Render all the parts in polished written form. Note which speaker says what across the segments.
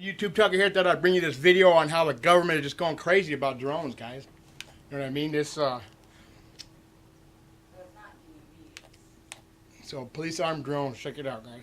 Speaker 1: YouTube Tucker here. Thought I'd bring you this video on how the government is just going crazy about drones, guys. You know what I mean? So police armed drones. Check it out, guys.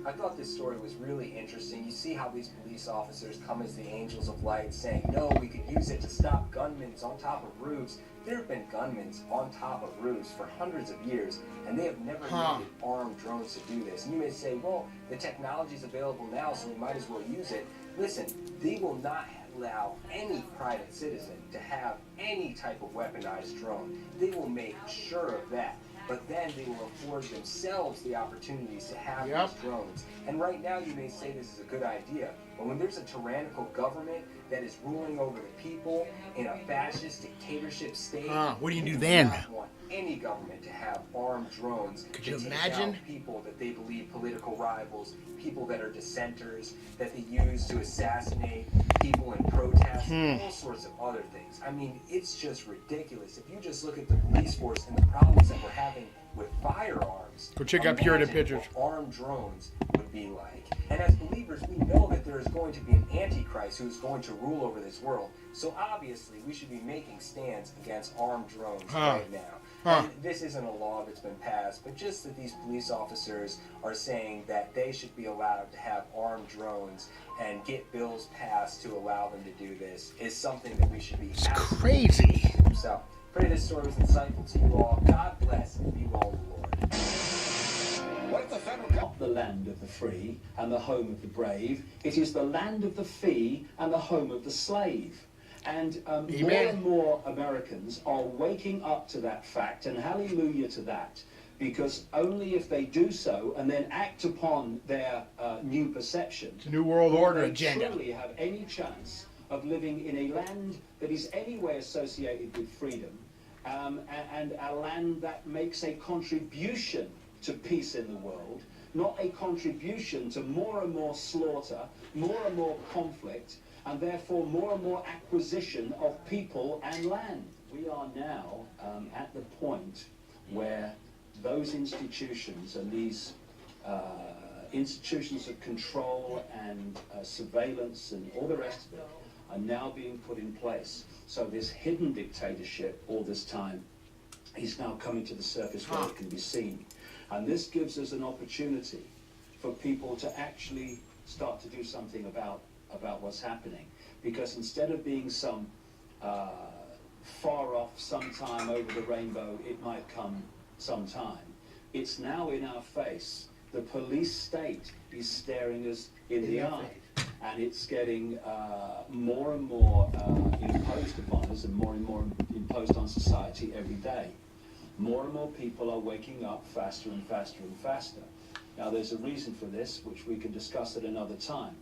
Speaker 2: I thought this story was really interesting. You see how these police officers come as the angels of light, saying, no, we could use it to stop gunmen on top of roofs. There have been gunmen on top of roofs for hundreds of years, and they have never needed armed drones to do this. And you may say, well, the technology is available now, so we might as well use it. Listen, they will not allow any private citizen to have any type of weaponized drone. They will make sure of that. But then they will afford themselves the opportunities to have these drones. And right now you may say this is a good idea, but when there's a tyrannical government that is ruling over the people in a fascist dictatorship state,
Speaker 1: what do you do then?
Speaker 2: Do not want any government to have armed drones.
Speaker 1: Could you imagine?
Speaker 2: People that they believe political rivals, people that are dissenters, that they use to assassinate people in protests, all sorts of other things. I mean, it's just ridiculous. If you just look at the police force and the problems that we're having with firearms,
Speaker 1: go check out Puritan Pictures.
Speaker 2: What armed drones would be like. And as believers, we know that there is going to be an antichrist who is going to rule over this world. So obviously, we should be making stands against armed drones right now. And this isn't a law that's been passed, but just that these police officers are saying that they should be allowed to have armed drones and get bills passed to allow them to do this is something that we should be.
Speaker 1: It's crazy.
Speaker 2: So, pray this story was insightful to you all. God bless and be well, Lord.
Speaker 3: What if the federal government? Not the land of the free and the home of the brave. It is the land of the fee and the home of the slave. And more and more Americans are waking up to that fact, and hallelujah to that, because only if they do so and then act upon their new perception,
Speaker 1: the New World Order agenda,
Speaker 3: truly have any chance of living in a land that is anyway associated with freedom, and a land that makes a contribution to peace in the world, not a contribution to more and more slaughter, more and more conflict, and therefore more and more acquisition of people and land. We are now at the point where those institutions and these institutions of control and surveillance and all the rest of it are now being put in place. So this hidden dictatorship all this time is now coming to the surface where it can be seen. And this gives us an opportunity for people to actually start to do something about what's happening, because instead of being some far off sometime over the rainbow, it might come sometime, it's now in our face. The police state is staring us in the eye, and it's getting more and more imposed upon us and more imposed on society every day. More and more people are waking up faster and faster and faster. Now there's a reason for this, which we can discuss at another time.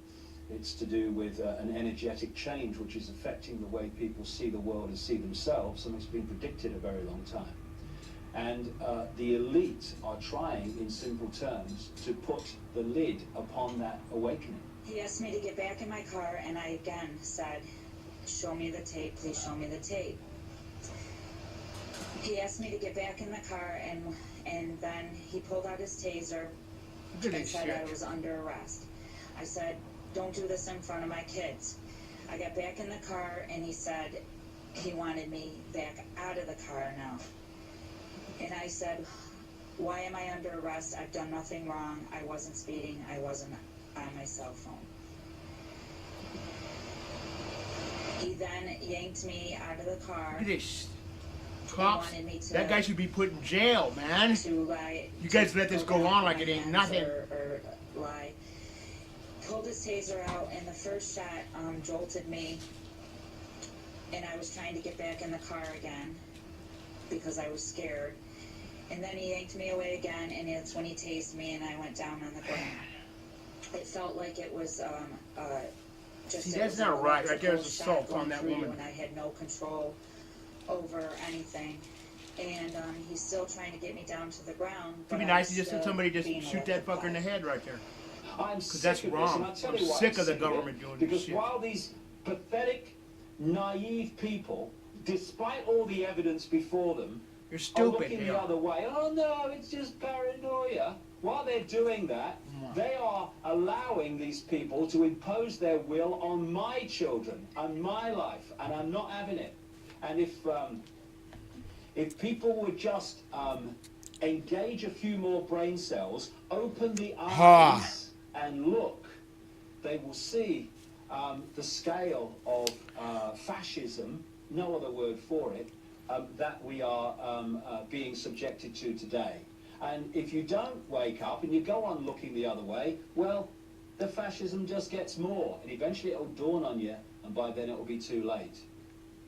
Speaker 3: It's to do with an energetic change which is affecting the way people see the world and see themselves, and it's been predicted a very long time. And the elite are trying, in simple terms, to put the lid upon that awakening.
Speaker 4: He asked me to get back in my car, and I again said, show me the tape, please show me the tape. He asked me to get back in the car, and then he pulled out his taser and said I was under arrest. I said, don't do this in front of my kids. I got back in the car, and he said he wanted me back out of the car now. And I said, why am I under arrest? I've done nothing wrong. I wasn't speeding. I wasn't on my cell phone. He then yanked me out of the car.
Speaker 1: Look at this. Cops, that guy should be put in jail, man. You guys let this go on like it ain't nothing.
Speaker 4: Or lie. Pulled his taser out, and the first shot jolted me, and I was trying to get back in the car again because I was scared. And then he yanked me away again, and that's when he tased me, and I went down on the ground. It felt like it was just.
Speaker 1: See, that's not right. Right there's assault on that woman.
Speaker 4: When I had no control over anything, and he's still trying to get me down to the ground.
Speaker 1: It'd be nice to just have somebody just shoot that fucker in the head right there. Because that's wrong. I'm sick of the government doing this shit.
Speaker 3: Because while these pathetic, naive people, despite all the evidence before them,
Speaker 1: you're stupid,
Speaker 3: are looking the other way. Oh no, it's just paranoia. while they're doing that, they are allowing these people to impose their will on my children and my life, and I'm not having it. And if people would just engage a few more brain cells, open the eyes and look, they will see the scale of fascism, no other word for it, that we are being subjected to today. And if you don't wake up and you go on looking the other way, well, the fascism just gets more, and eventually it'll dawn on you, and by then it'll be too late.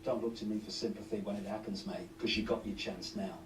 Speaker 3: Don't look to me for sympathy when it happens, mate, because you got your chance now.